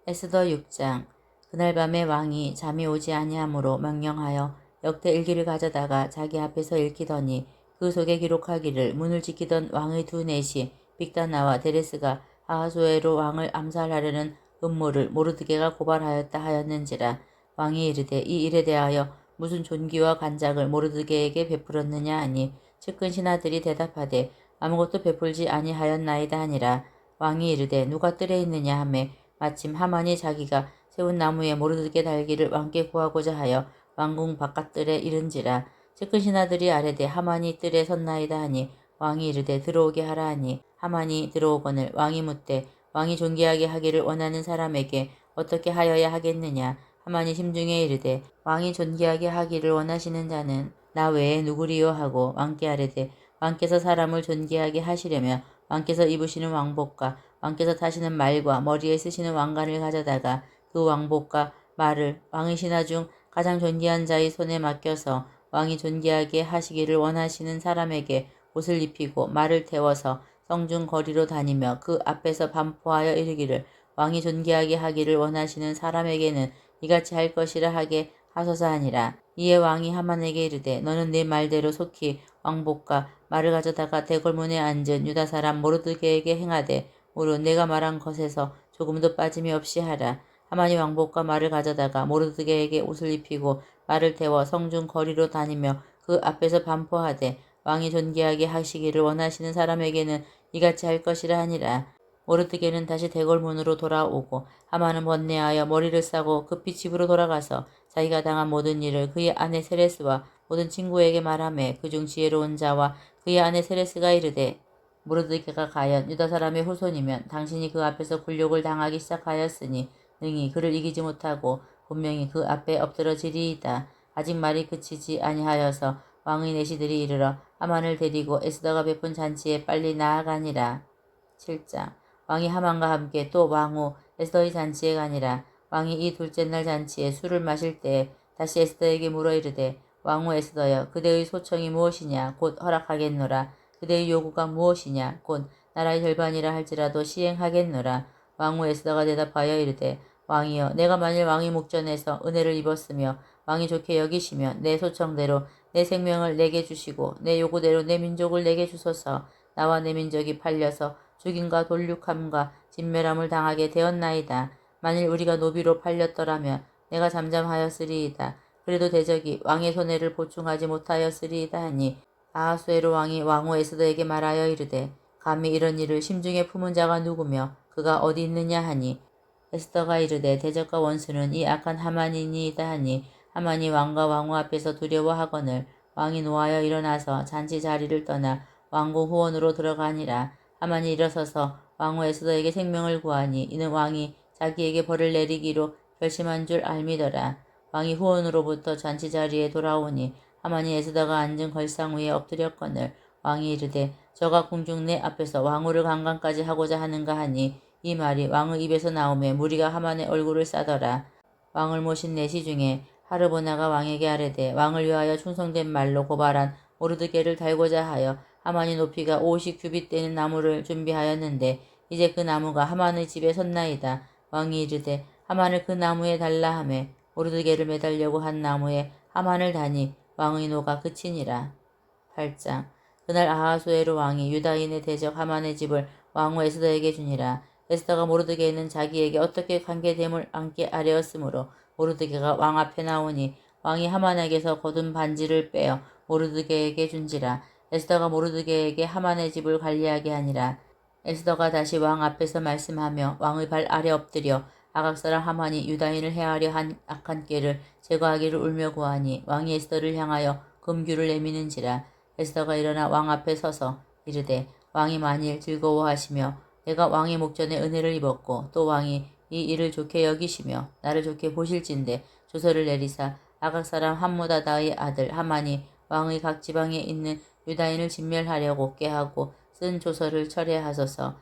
에스더 6장. 그날 밤에 왕이 잠이 오지 아니하므로 명령하여 역대 일기를 가져다가 자기 앞에서 읽히더니 그 속에 기록하기를 문을 지키던 왕의 두 넷이 빅다나와 데레스가 아하수에로 왕을 암살하려는 음모를 모르드게가 고발하였다 하였는지라. 왕이 이르되 이 일에 대하여 무슨 존귀와 간작을 모르드게에게 베풀었느냐 하니 측근 신하들이 대답하되 아무것도 베풀지 아니하였나이다 하니라. 왕이 이르되 누가 뜰에 있느냐 하매 마침 하만이 자기가 세운 나무에 모르드게 달기를 왕께 구하고자 하여 왕궁 바깥뜰에 이른지라. 측근 신하들이 아뢰되 하만이 뜰에 섰나이다 하니 왕이 이르되 들어오게 하라 하니 하만이 들어오거늘 왕이 묻되 왕이 존귀하게 하기를 원하는 사람에게 어떻게 하여야 하겠느냐. 하만이 심중에 이르되 왕이 존귀하게 하기를 원하시는 자는 나 외에 누구리요 하고 왕께 아뢰되 왕께서 사람을 존귀하게 하시려면 왕께서 입으시는 왕복과 왕께서 타시는 말과 머리에 쓰시는 왕관을 가져다가 그 왕복과 말을 왕의 신하 중 가장 존귀한 자의 손에 맡겨서 왕이 존귀하게 하시기를 원하시는 사람에게 옷을 입히고 말을 태워서 성중 거리로 다니며 그 앞에서 반포하여 이르기를 왕이 존귀하게 하기를 원하시는 사람에게는 이같이 할 것이라 하게 하소서 하니라. 이에 왕이 하만에게 이르되 너는 내 말대로 속히 왕복과 말을 가져다가 대궐문에 앉은 유다 사람 모르드게에게 행하되 무릇 내가 말한 것에서 조금도 빠짐이 없이 하라. 하만이 왕복과 말을 가져다가 모르드게에게 옷을 입히고 말을 태워 성중 거리로 다니며 그 앞에서 반포하되 왕이 존귀하게 하시기를 원하시는 사람에게는 이같이 할 것이라 하니라. 모르드게는 다시 대궐문으로 돌아오고 하만은 번뇌하여 머리를 싸고 급히 집으로 돌아가서 자기가 당한 모든 일을 그의 아내 세레스와 모든 친구에게 말하매 그중 지혜로운 자와 그의 아내 세레스가 이르되 모르드게가 과연 유다 사람의 후손이면 당신이 그 앞에서 굴욕을 당하기 시작하였으니 능히 그를 이기지 못하고 분명히 그 앞에 엎드러지리이다. 아직 말이 그치지 아니하여서 왕의 내시들이 이르러 하만을 데리고 에스더가 베푼 잔치에 빨리 나아가니라. 7장. 왕이 하만과 함께 또 왕후 에스더의 잔치에 가니라. 왕이 이 둘째 날 잔치에 술을 마실 때에 다시 에스더에게 물어 이르되 왕후 에스더여 그대의 소청이 무엇이냐 곧 허락하겠노라. 그대의 요구가 무엇이냐 곧 나라의 절반이라 할지라도 시행하겠노라. 왕후 에스더가 대답하여 이르되 왕이여 내가 만일 왕의 목전에서 은혜를 입었으며 왕이 좋게 여기시면 내 소청대로 내 생명을 내게 주시고 내 요구대로 내 민족을 내게 주소서. 나와 내 민족이 팔려서 죽임과 돌육함과 진멸함을 당하게 되었나이다. 만일 우리가 노비로 팔렸더라면 내가 잠잠하였으리이다. 그래도 대적이 왕의 손해를 보충하지 못하였으리이다 하니 아하수에로 왕이 왕후 에스더에게 말하여 이르되 감히 이런 일을 심중에 품은 자가 누구며 그가 어디 있느냐 하니 에스더가 이르되 대적과 원수는 이 악한 하만이니이다 하니 하만이 왕과 왕후 앞에서 두려워하거늘 왕이 노하여 일어나서 잔치 자리를 떠나 왕궁 후원으로 들어가니라. 하만이 일어서서 왕후 에스더에게 생명을 구하니 이는 왕이 자기에게 벌을 내리기로 결심한 줄 알미더라. 왕이 후원으로부터 잔치 자리에 돌아오니 하만이 에스더가 앉은 걸상 위에 엎드렸거늘 왕이 이르되 저가 궁중 내 앞에서 왕후를 강간까지 하고자 하는가 하니 이 말이 왕의 입에서 나오매 무리가 하만의 얼굴을 싸더라. 왕을 모신 내시 중에 하르보나가 왕에게 아뢰되 왕을 위하여 충성된 말로 고발한 모르드게를 달고자 하여 하만이 높이가 50규빗 되는 나무를 준비하였는데 이제 그 나무가 하만의 집에 섰나이다. 왕이 이르되 하만을 그 나무에 달라 하매 모르드게를 매달려고 한 나무에 하만을 다니 왕의 노가 그치니라. 8장. 그날 아하수에로 왕이 유다인의 대적 하만의 집을 왕후 에스더에게 주니라. 에스더가 모르드게는 자기에게 어떻게 관계됨을 왕께 아뢰었으므로 모르드게가 왕 앞에 나오니 왕이 하만에게서 거둔 반지를 빼어 모르드게에게 준지라. 에스더가 모르드게에게 하만의 집을 관리하게 하니라. 에스더가 다시 왕 앞에서 말씀하며 왕의 발 아래 엎드려 아각 사람 하만이 유다인을 해하려 한 악한 꾀를 제거하기를 울며 구하니 왕이 에스더를 향하여 금규를 내미는지라. 에스더가 일어나 왕 앞에 서서 이르되 왕이 만일 즐거워하시며 내가 왕의 목전에 은혜를 입었고 또 왕이 이 일을 좋게 여기시며 나를 좋게 보실진대 조서를 내리사 아각 사람 함무다다의 아들 하만이 왕의 각 지방에 있는 유다인을 진멸하려고 꾀하고 쓴 조서를 철회하소서.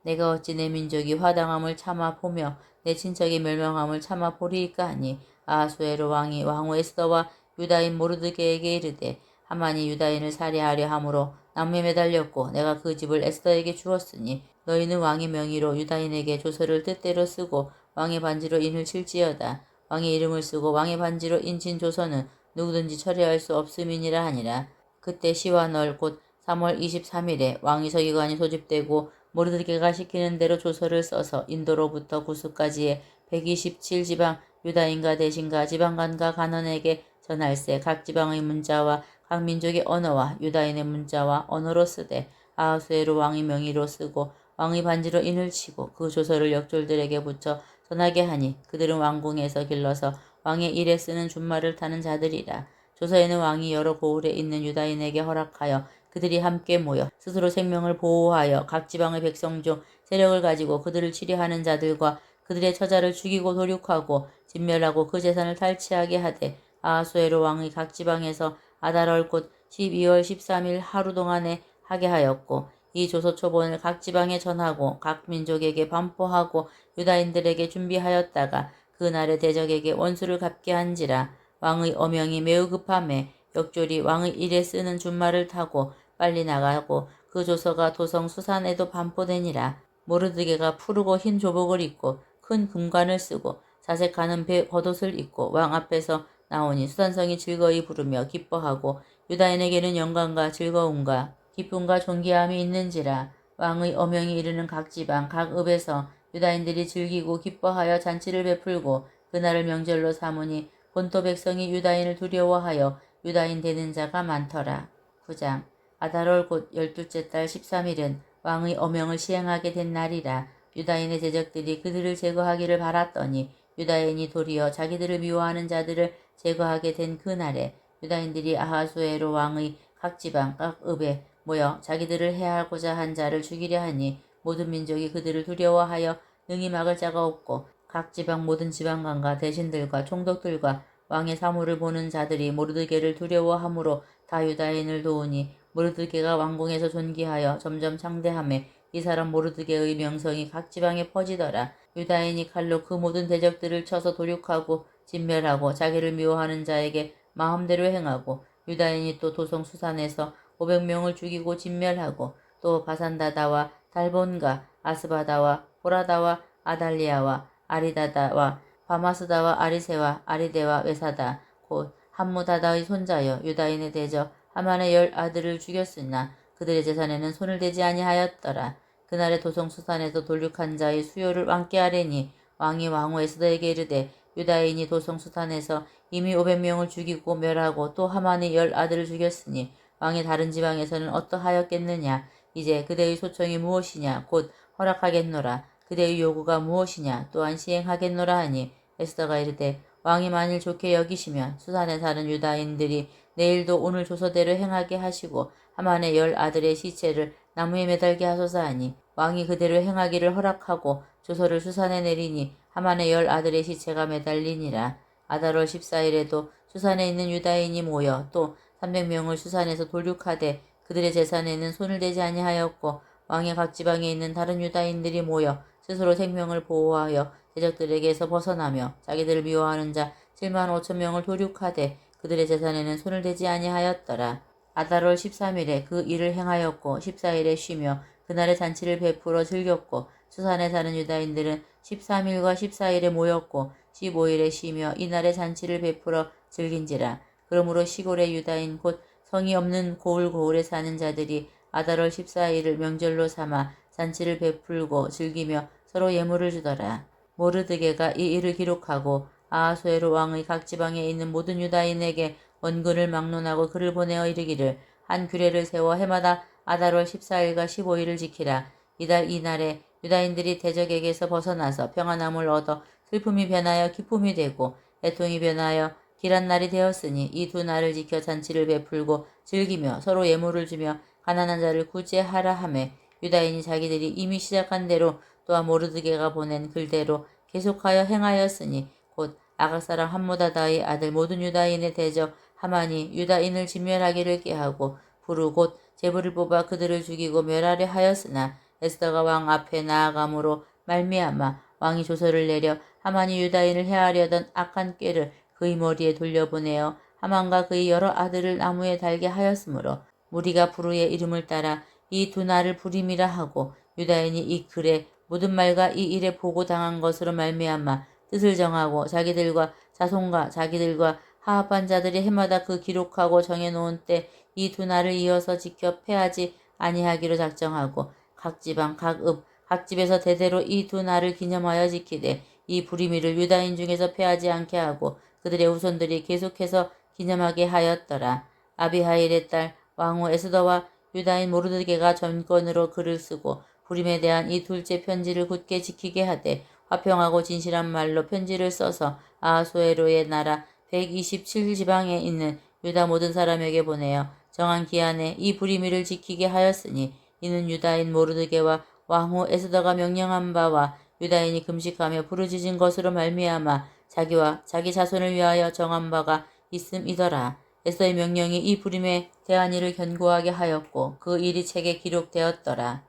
내가 어찌 내 민족이 화당함을 참아 보며 내 친척의 멸망함을 참아 보리이까 하니 아하수에로 왕이 왕후 에스더와 유다인 모르드게에게 이르되 하만이 유다인을 살해하려 함으로 나무에 매달렸고 내가 그 집을 에스더에게 주었으니 너희는 왕의 명의로 유다인에게 조서를 뜻대로 쓰고 왕의 반지로 인을 칠지어다. 왕의 이름을 쓰고 왕의 반지로 인친 조서는 누구든지 철회할 수 없음이니라 하니라. 그때 시와널 곧 3월 23일에 왕위 서기관이 소집되고 모르드게가 시키는 대로 조서를 써서 인도로부터 구스까지의 127지방 유다인과 대신과 지방관과 간원에게 전할세. 각 지방의 문자와 각 민족의 언어와 유다인의 문자와 언어로 쓰되 아하수에로 왕의 명의로 쓰고 왕의 반지로 인을 치고 그 조서를 역졸들에게 붙여 전하게 하니 그들은 왕궁에서 길러서 왕의 일에 쓰는 준말을 타는 자들이라. 조서에는 왕이 여러 고을에 있는 유다인에게 허락하여 그들이 함께 모여 스스로 생명을 보호하여 각 지방의 백성 중 세력을 가지고 그들을 치료하는 자들과 그들의 처자를 죽이고 도륙하고 진멸하고 그 재산을 탈취하게 하되 아하수에로 왕의 각 지방에서 아달월 곧 12월 13일 하루 동안에 하게 하였고 이 조서 초본을 각 지방에 전하고 각 민족에게 반포하고 유다인들에게 준비하였다가 그날의 대적에게 원수를 갚게 한지라. 왕의 어명이 매우 급함에 역졸이 왕의 일에 쓰는 준말을 타고 빨리 나가고 그 조서가 도성 수산에도 반포되니라. 모르드게가 푸르고 흰 조복을 입고 큰 금관을 쓰고 자색하는 배 겉옷을 입고 왕 앞에서 나오니 수산성이 즐거이 부르며 기뻐하고 유다인에게는 영광과 즐거움과 기쁨과 존귀함이 있는지라. 왕의 어명이 이르는 각 지방 각 읍에서 유다인들이 즐기고 기뻐하여 잔치를 베풀고 그날을 명절로 삼으니 본토 백성이 유다인을 두려워하여 유다인 되는 자가 많더라. 9장 아달월 곧 12째 달 13일은 왕의 어명을 시행하게 된 날이라. 유다인의 제적들이 그들을 제거하기를 바랐더니 유다인이 도리어 자기들을 미워하는 자들을 제거하게 된 그날에 유다인들이 아하수에로 왕의 각 지방 각 읍에 모여 자기들을 해하고자 한 자를 죽이려 하니 모든 민족이 그들을 두려워하여 능히 막을 자가 없고 각 지방 모든 지방관과 대신들과 총독들과 왕의 사물을 보는 자들이 모르드게를 두려워하므로 다 유다인을 도우니 모르드게가 왕궁에서 존귀하여 점점 창대하매 이 사람 모르드게의 명성이 각 지방에 퍼지더라. 유다인이 칼로 그 모든 대적들을 쳐서 도륙하고 진멸하고 자기를 미워하는 자에게 마음대로 행하고 유다인이 또 도성 수산에서 500명을 죽이고 진멸하고 또 바산다다와 달본가 아스바다와 보라다와 아달리아와 아리다다와 바마스다와 아리세와 아리데와 외사다 곧 함무다다의 손자여 유다인의 대적 하만의 10아들을 죽였으나 그들의 재산에는 손을 대지 아니하였더라. 그날의 도성 수산에서 돌륙한 자의 수요를 왕께 아뢰니 왕이 왕후 에스더에게 이르되 유다인이 도성 수산에서 이미 500명을 죽이고 멸하고 또 하만의 10아들을 죽였으니 왕의 다른 지방에서는 어떠하였겠느냐. 이제 그대의 소청이 무엇이냐. 곧 허락하겠노라. 그대의 요구가 무엇이냐. 또한 시행하겠노라 하니 에스더가 이르되 왕이 만일 좋게 여기시면 수산에 사는 유다인들이 내일도 오늘 조서대로 행하게 하시고 하만의 10아들의 시체를 나무에 매달게 하소서 하니 왕이 그대로 행하기를 허락하고 조서를 수산에 내리니 하만의 10아들의 시체가 매달리니라. 아달월 14일에도 수산에 있는 유다인이 모여 또 300명을 수산에서 돌륙하되 그들의 재산에는 손을 대지 아니하였고 왕의 각 지방에 있는 다른 유다인들이 모여 스스로 생명을 보호하여 대적들에게서 벗어나며 자기들을 미워하는 자 7만 5천 명을 도륙하되 그들의 재산에는 손을 대지 아니하였더라. 아달월 13일에 그 일을 행하였고 14일에 쉬며 그날의 잔치를 베풀어 즐겼고 수산에 사는 유다인들은 13일과 14일에 모였고 15일에 쉬며 이날의 잔치를 베풀어 즐긴지라. 그러므로 시골의 유다인 곧 성이 없는 고을고을에 사는 자들이 아달월 14일을 명절로 삼아 잔치를 베풀고 즐기며 서로 예물을 주더라. 모르드게가 이 일을 기록하고 아하수에로 왕의 각 지방에 있는 모든 유다인에게 원군을 막론하고 글을 보내어 이르기를 한 규례를 세워 해마다 아달월 14일과 15일을 지키라. 이달 이날에 유다인들이 대적에게서 벗어나서 평안함을 얻어 슬픔이 변하여 기쁨이 되고 애통이 변하여 길한 날이 되었으니 이 두 날을 지켜 잔치를 베풀고 즐기며 서로 예물을 주며 가난한 자를 구제하라 하매 유다인이 자기들이 이미 시작한 대로 또한 모르드게가 보낸 글대로 계속하여 행하였으니 곧 아각 사람 함무다다의 아들 모든 유다인의 대적 하만이 유다인을 진멸하기를 꾀하고 부르 곧 제불을 뽑아 그들을 죽이고 멸하려 하였으나 에스더가 왕 앞에 나아감으로 말미암아 왕이 조서를 내려 하만이 유다인을 해하려던 악한 꾀를 그의 머리에 돌려보내어 하만과 그의 여러 아들을 나무에 달게 하였으므로 무리가 부르의 이름을 따라 이 두 날을 부림이라 하고 유다인이 이 글에 모든 말과 이 일에 보고당한 것으로 말미암아 뜻을 정하고 자기들과 자손과 자기들과 하합한 자들이 해마다 그 기록하고 정해놓은 때 이 두 날을 이어서 지켜 패하지 아니하기로 작정하고 각 지방 각 읍 각 집에서 대대로 이 두 날을 기념하여 지키되 이 불임일을 유다인 중에서 패하지 않게 하고 그들의 후손들이 계속해서 기념하게 하였더라. 아비하일의 딸 왕후 에스더와 유다인 모르드게가 전권으로 글을 쓰고 불임에 대한 이 둘째 편지를 굳게 지키게 하되 화평하고 진실한 말로 편지를 써서 아하수에로의 나라 127지방에 있는 유다 모든 사람에게 보내어 정한 기한에 이 불임일을 지키게 하였으니 이는 유다인 모르드게와 왕후 에스더가 명령한 바와 유다인이 금식하며 부르짖은 것으로 말미암아 자기와 자기 자손을 위하여 정한 바가 있음이더라. 에스더의 명령이 이 불임에 대한 일을 견고하게 하였고 그 일이 책에 기록되었더라.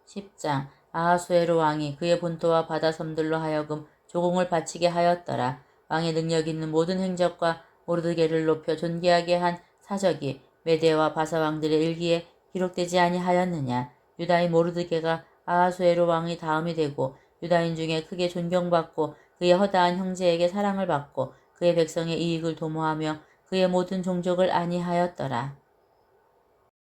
10장 아하수에로 왕이 그의 본토와 바다 섬들로 하여금 조공을 바치게 하였더라. 왕의 능력 있는 모든 행적과 모르드게를 높여 존귀하게 한 사적이 메대와 바사 왕들의 일기에 기록되지 아니하였느냐. 유다인 모르드게가 아하수에로 왕의 다음이 되고 유다인 중에 크게 존경받고 그의 허다한 형제에게 사랑을 받고 그의 백성의 이익을 도모하며 그의 모든 종족을 안위하였더라.